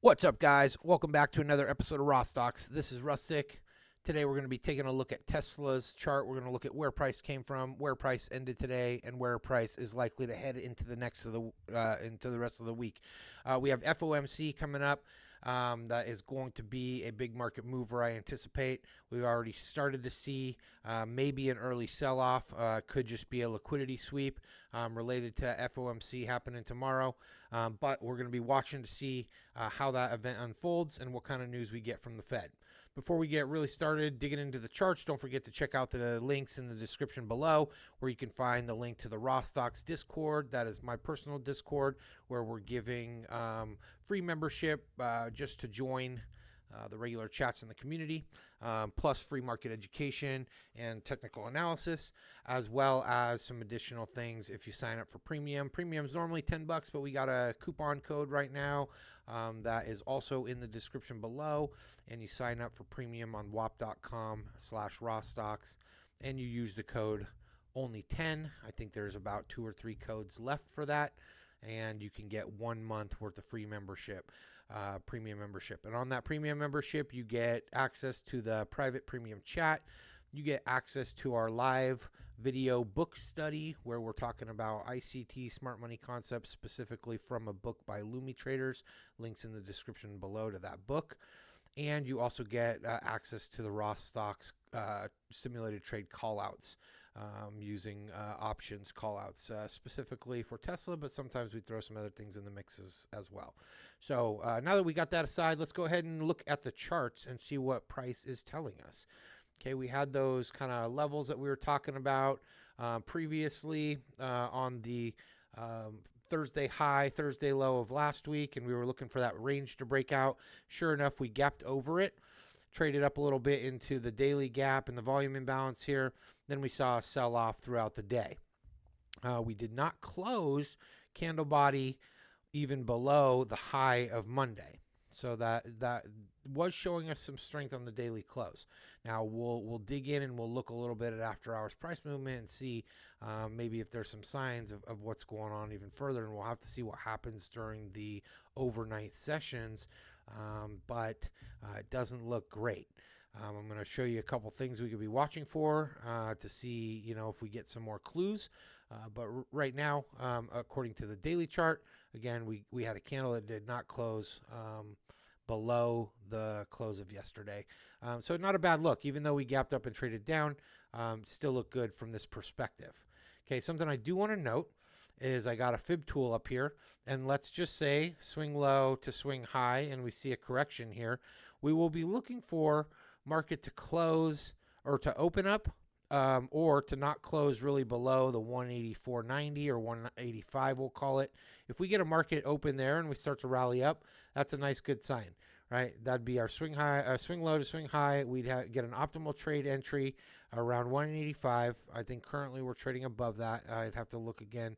What's up, guys? Welcome back to another episode of Rawstocks. This is Rustic. Today we're going to be taking a look at Tesla's chart. We're going to look at where price came from, where price ended today, and where price is likely to head into the rest of the week. We have FOMC coming up. That is going to be a big market mover, I anticipate. We've already started to see maybe an early sell-off. Could just be a liquidity sweep related to FOMC happening tomorrow. But we're going to be watching to see how that event unfolds and what kind of news we get from the Fed. Before we get really started digging into the charts, don't forget to check out the links in the description below where you can find the link to the Rawstocks Discord. That is my personal Discord where we're giving free membership just to join the regular chats in the community, plus free market education and technical analysis, as well as some additional things if you sign up for premium. Premium's normally $10, but we got a coupon code right now that is also in the description below, and you sign up for premium on wap.com/Rawstocks, and you use the code only10. I think there's about 2 or 3 codes left for that, and you can get 1 month worth of free membership. Premium membership. And on that premium membership, you get access to the private premium chat. You get access to our live video book study where we're talking about ICT smart money concepts, specifically from a book by Lumi Traders. Links in the description below to that book. And you also get access to the Rawstocks simulated trade callouts. Using options callouts specifically for Tesla, but sometimes we throw some other things in the mix as well. So now that we got that aside, let's go ahead and look at the charts and see what price is telling us. Okay, we had those kind of levels that we were talking about previously on the Thursday high, Thursday low of last week, and we were looking for that range to break out. Sure enough, we gapped over it. Traded up a little bit into the daily gap and the volume imbalance here. Then we saw a sell-off throughout the day. We did not close candle body even below the high of Monday. So that was showing us some strength on the daily close. Now we'll dig in and we'll look a little bit at after hours price movement and see maybe if there's some signs of what's going on even further, and we'll have to see what happens during the overnight sessions. But it doesn't look great. I'm going to show you a couple things we could be watching for to see, if we get some more clues. But right now, according to the daily chart, again, we had a candle that did not close below the close of yesterday. So not a bad look, even though we gapped up and traded down, still look good from this perspective. Okay, something I do want to note is I got a fib tool up here, and let's just say swing low to swing high, and we see a correction here. We will be looking for market to close or to open up or to not close really below the 184.90 or 185, we'll call it. If we get a market open there and we start to rally up, that's a nice good sign, right? That'd be our swing high, swing low to swing high. We'd get an optimal trade entry around 185. I think currently we're trading above that. I'd have to look again.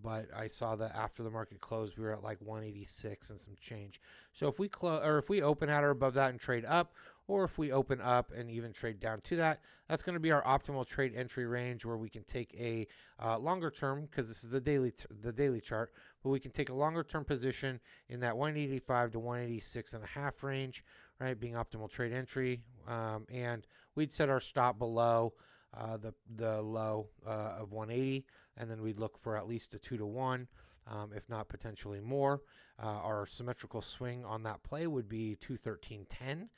But I saw that after the market closed, we were at like 186 and some change. So if we open at or above that and trade up, or if we open up and even trade down to that, that's going to be our optimal trade entry range where we can take a longer term, because this is the daily chart, but we can take a longer term position in that 185 to 186 and a half range, right? Being optimal trade entry, and we'd set our stop below the low of 180, and then we'd look for at least a 2-to-1, if not potentially more. Our symmetrical swing on that play would be 213.10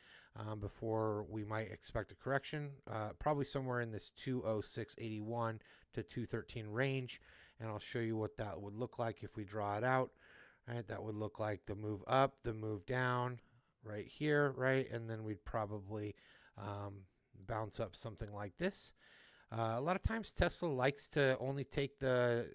before we might expect a correction, probably somewhere in this 206.81 to 213 range, and I'll show you what that would look like if we draw it out. Right, that would look like the move up, the move down, right here, right, and then we'd probably bounce up something like this. A lot of times Tesla likes to only take the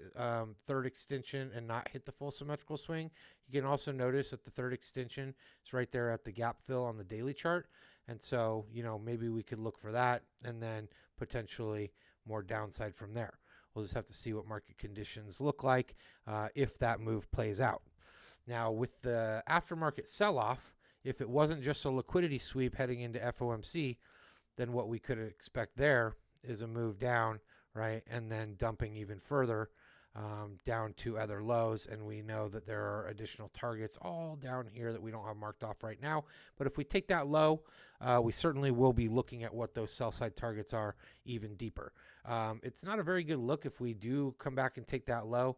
third extension and not hit the full symmetrical swing. You can also notice that the third extension is right there at the gap fill on the daily chart. And so, maybe we could look for that and then potentially more downside from there. We'll just have to see what market conditions look like if that move plays out. Now, with the aftermarket sell-off, if it wasn't just a liquidity sweep heading into FOMC, then what we could expect there is a move down, right, and then dumping even further down to other lows, and we know that there are additional targets all down here that we don't have marked off right now. But if we take that low, we certainly will be looking at what those sell side targets are even deeper. It's not a very good look if we do come back and take that low,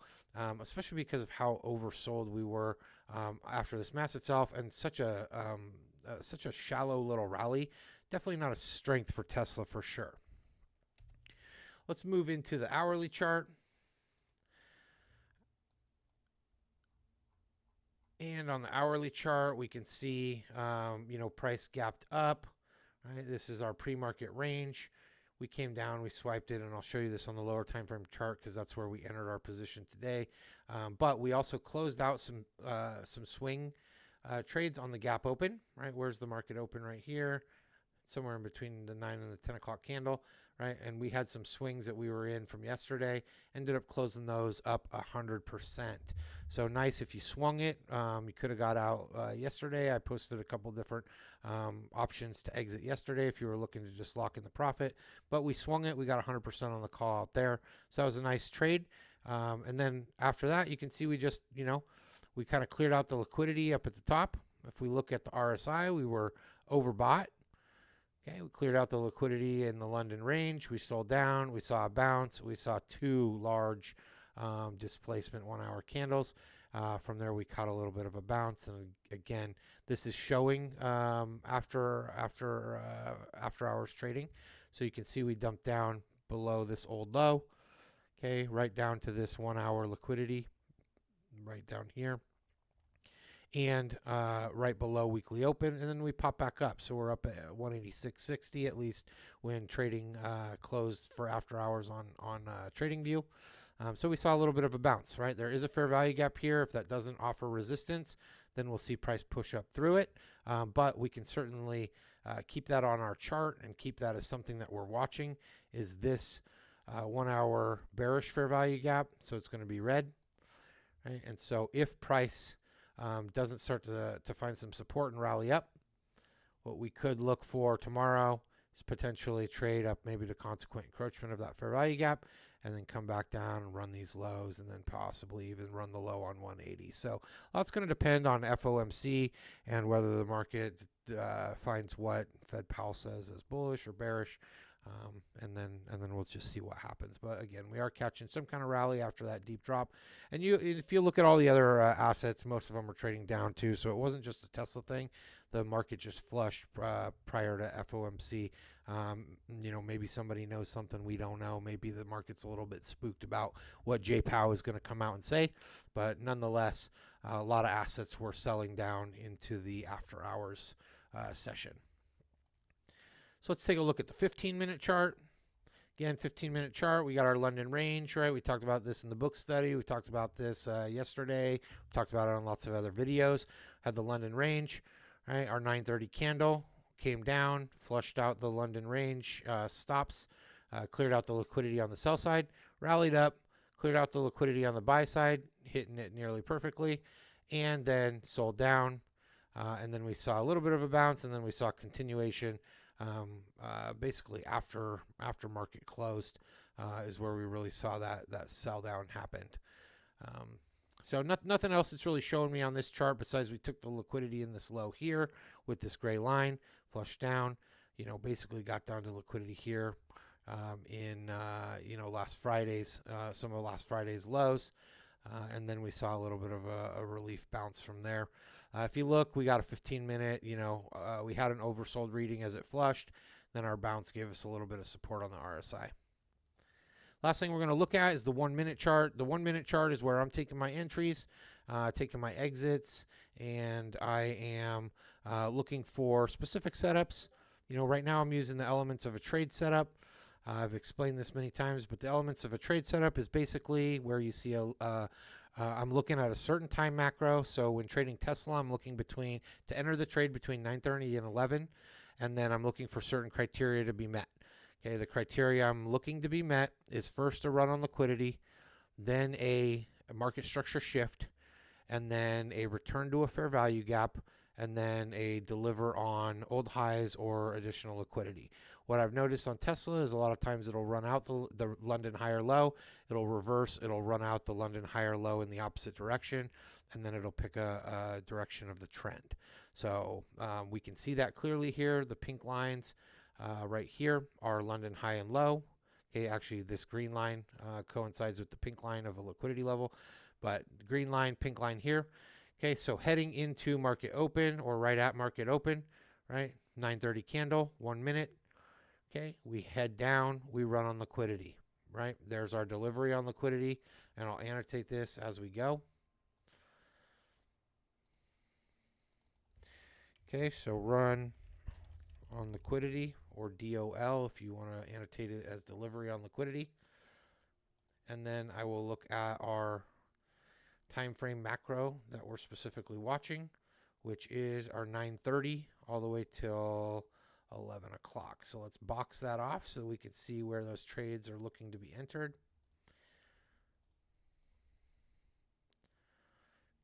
especially because of how oversold we were after this massive sell-off and such a shallow little rally. Definitely not a strength for Tesla for sure. Let's move into the hourly chart. And on the hourly chart, we can see, price gapped up. Right? This is our pre-market range. We came down, we swiped it, and I'll show you this on the lower time frame chart because that's where we entered our position today. But we also closed out some swing trades on the gap open. Right? Where's the market open? Right here, somewhere in between the 9 and the 10 o'clock candle. Right, and we had some swings that we were in from yesterday. Ended up closing those up 100%. So nice if you swung it. You could have got out yesterday. I posted a couple different options to exit yesterday if you were looking to just lock in the profit. But we swung it. We got 100% on the call out there. So that was a nice trade. And then after that, you can see we just, we kind of cleared out the liquidity up at the top. If we look at the RSI, we were overbought. Okay, we cleared out the liquidity in the London range. We sold down. We saw a bounce. We saw two large displacement 1 hour candles. From there, we caught a little bit of a bounce. And again, this is showing after hours trading. So you can see we dumped down below this old low. Okay, right down to this 1 hour liquidity, right down here. And right below weekly open, and then we pop back up. So we're up at 186.60 at least when trading closed for after hours on TradingView. So we saw a little bit of a bounce, right? There is a fair value gap here. If that doesn't offer resistance, then we'll see price push up through it. But we can certainly keep that on our chart and keep that as something that we're watching. Is this 1 hour bearish fair value gap? So it's going to be red, right? And so if price doesn't start to find some support and rally up, what we could look for tomorrow is potentially trade up maybe to consequent encroachment of that fair value gap and then come back down and run these lows and then possibly even run the low on 180. So that's going to depend on FOMC and whether the market finds what Fed Powell says as bullish or bearish. And then we'll just see what happens. But again, we are catching some kind of rally after that deep drop. And if you look at all the other assets, most of them are trading down too. So it wasn't just a Tesla thing. The market just flushed prior to FOMC. Maybe somebody knows something we don't know. Maybe the market's a little bit spooked about what Jay Powell is going to come out and say. But nonetheless, a lot of assets were selling down into the after hours session. So let's take a look at the 15-minute chart. Again, 15-minute chart, we got our London range, right? We talked about this in the book study. We talked about this yesterday. We talked about it on lots of other videos. Had the London range, right? Our 930 candle came down, flushed out the London range stops, cleared out the liquidity on the sell side, rallied up, cleared out the liquidity on the buy side, hitting it nearly perfectly, and then sold down. And then we saw a little bit of a bounce, and then we saw continuation. Basically after market closed is where we really saw that sell down happened. So nothing else that's really showing me on this chart besides we took the liquidity in this low here with this gray line, flushed down, basically got down to liquidity here in last Friday's some of last Friday's lows, and then we saw a little bit of a relief bounce from there. If you look, we got a 15-minute, we had an oversold reading as it flushed. Then our bounce gave us a little bit of support on the RSI. Last thing we're going to look at is the 1-minute chart. The 1-minute chart is where I'm taking my entries, taking my exits, and I am looking for specific setups. Right now I'm using the elements of a trade setup. I've explained this many times, but the elements of a trade setup is basically where you see I'm looking at a certain time macro. So when trading Tesla, I'm looking to enter the trade between 9:30 and 11, and then I'm looking for certain criteria to be met. Okay, the criteria I'm looking to be met is first a run on liquidity, then a market structure shift, and then a return to a fair value gap, and then a deliver on old highs or additional liquidity. What I've noticed on Tesla is a lot of times it'll run out the London higher low, it'll reverse, it'll run out the London higher low in the opposite direction, and then it'll pick a direction of the trend. So we can see that clearly here. The pink lines right here are London high and low. Okay, actually this green line coincides with the pink line of a liquidity level, but green line, pink line here. Okay, so heading into market open or right at market open, right? 9:30 candle, 1 minute. Okay, we head down, we run on liquidity, right? There's our delivery on liquidity, and I'll annotate this as we go. Okay, so run on liquidity, or DOL if you want to annotate it as delivery on liquidity. And then I will look at our time frame macro that we're specifically watching, which is our 9:30 all the way till 11 o'clock. So let's box that off so we can see where those trades are looking to be entered.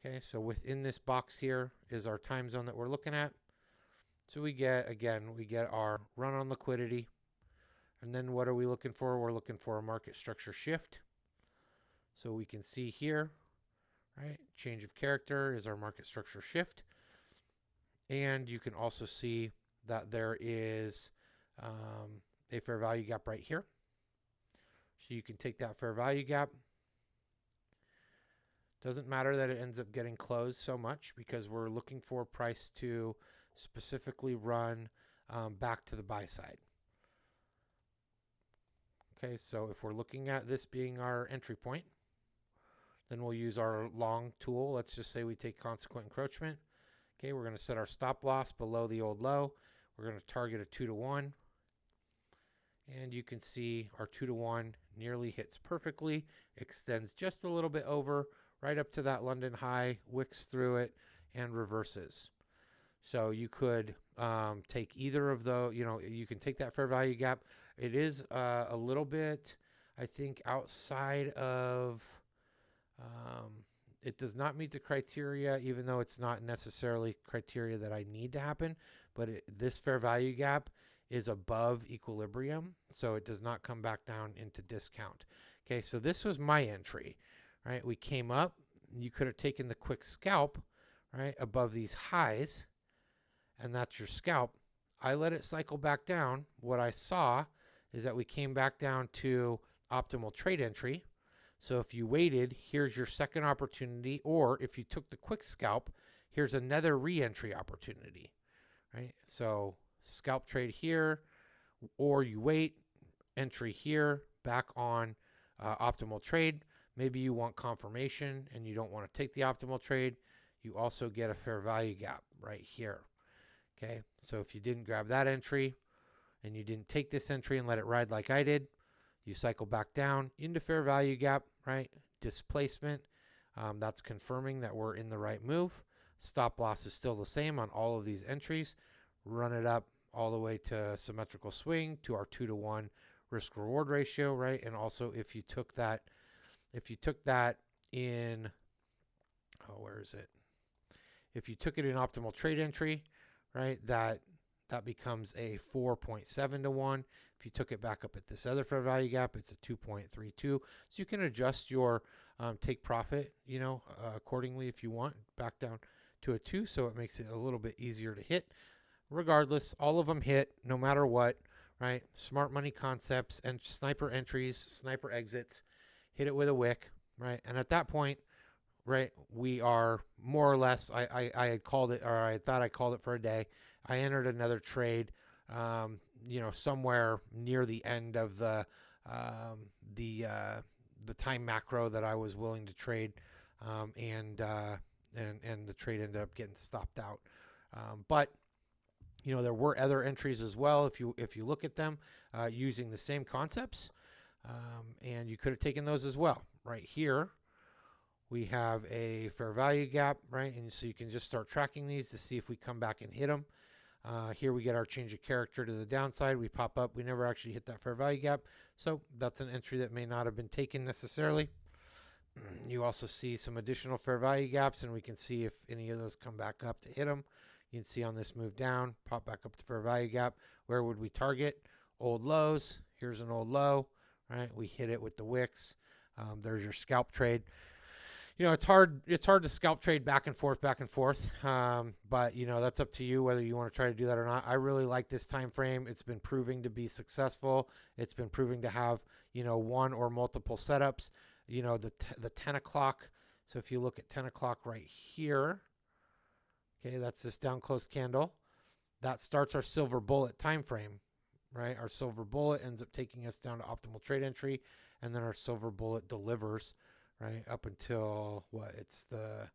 Okay, so within this box here is our time zone that we're looking at. So we get, again, we get our run on liquidity. And then what are we looking for? We're looking for a market structure shift. So we can see here, right? Change of character is our market structure shift. And you can also see that there is a fair value gap right here. So you can take that fair value gap. Doesn't matter that it ends up getting closed so much because we're looking for price to specifically run back to the buy side. Okay, so if we're looking at this being our entry point, then we'll use our long tool. Let's just say we take consequent encroachment. Okay, we're going to set our stop loss below the old low. We're going to target a 2-to-1. And you can see our 2-to-1 nearly hits perfectly, extends just a little bit over, right up to that London high, wicks through it, and reverses. So you could take either of those, you can take that fair value gap. It is a little bit, I think, outside of, it does not meet the criteria, even though it's not necessarily criteria that I need to happen, but this fair value gap is above equilibrium, so it does not come back down into discount. Okay, so this was my entry, right? We came up, you could have taken the quick scalp, right, above these highs, and that's your scalp. I let it cycle back down. What I saw is that we came back down to optimal trade entry. So if you waited, here's your second opportunity, or if you took the quick scalp, here's another re-entry opportunity, right? So scalp trade here, or you wait, entry here, back on optimal trade. Maybe you want confirmation and you don't want to take the optimal trade. You also get a fair value gap right here. Okay, so if you didn't grab that entry and you didn't take this entry and let it ride like I did, you cycle back down into fair value gap, right? Displacement, that's confirming that we're in the right move. Stop loss is still the same on all of these entries. Run it up all the way to symmetrical swing to our 2-to-1 risk reward ratio, right? And also if you took that in, where is it? If you took it in optimal trade entry, right, that becomes a 4.7-to-1. If you took it back up at this other fair value gap, it's a 2.32. So you can adjust your take profit, accordingly if you want, back down to a 2, so it makes it a little bit easier to hit. Regardless, all of them hit no matter what, right? Smart money concepts and sniper entries, sniper exits, hit it with a wick, right? And at that point, right, we are more or less, I had called it, or I thought I called it for a day. I entered another trade, somewhere near the end of the time macro that I was willing to trade, and the trade ended up getting stopped out. But there were other entries as well. If you look at them using the same concepts, and you could have taken those as well. Right here, we have a fair value gap, right? And so you can just start tracking these to see if we come back and hit them. Here we get our change of character to the downside. We pop up. We never actually hit that fair value gap. So that's an entry that may not have been taken necessarily. You also see some additional fair value gaps, and we can see if any of those come back up to hit them. You can see on this move down, pop back up to fair value gap. Where would we target? old lows. Here's an old low, right? We hit it with the wicks. There's your scalp trade. It's hard to scalp trade back and forth, but that's up to you whether you want to try to do that or not. I really like this time frame. It's been proving to be successful. It's been proving to have one or multiple setups. The 10 o'clock. So if you look at 10 o'clock right here, okay, that's this down close candle. That starts our silver bullet time frame, right? Our silver bullet ends up taking us down to optimal trade entry, and then our silver bullet delivers, right, up until it's the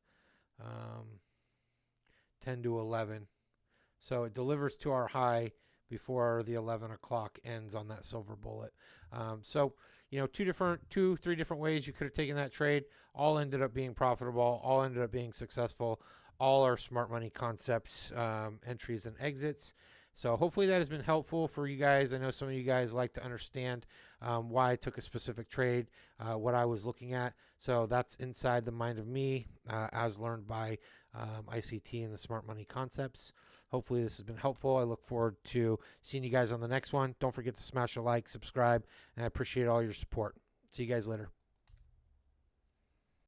10 to 11. So it delivers to our high before the 11 o'clock ends on that silver bullet. So 3 different ways you could have taken that trade. All ended up being profitable. All ended up being successful. All are smart money concepts, entries and exits. So hopefully that has been helpful for you guys. I know some of you guys like to understand why I took a specific trade, what I was looking at. So that's inside the mind of me, as learned by ICT and the smart money concepts. Hopefully this has been helpful. I look forward to seeing you guys on the next one. Don't forget to smash a like, subscribe, and I appreciate all your support. See you guys later.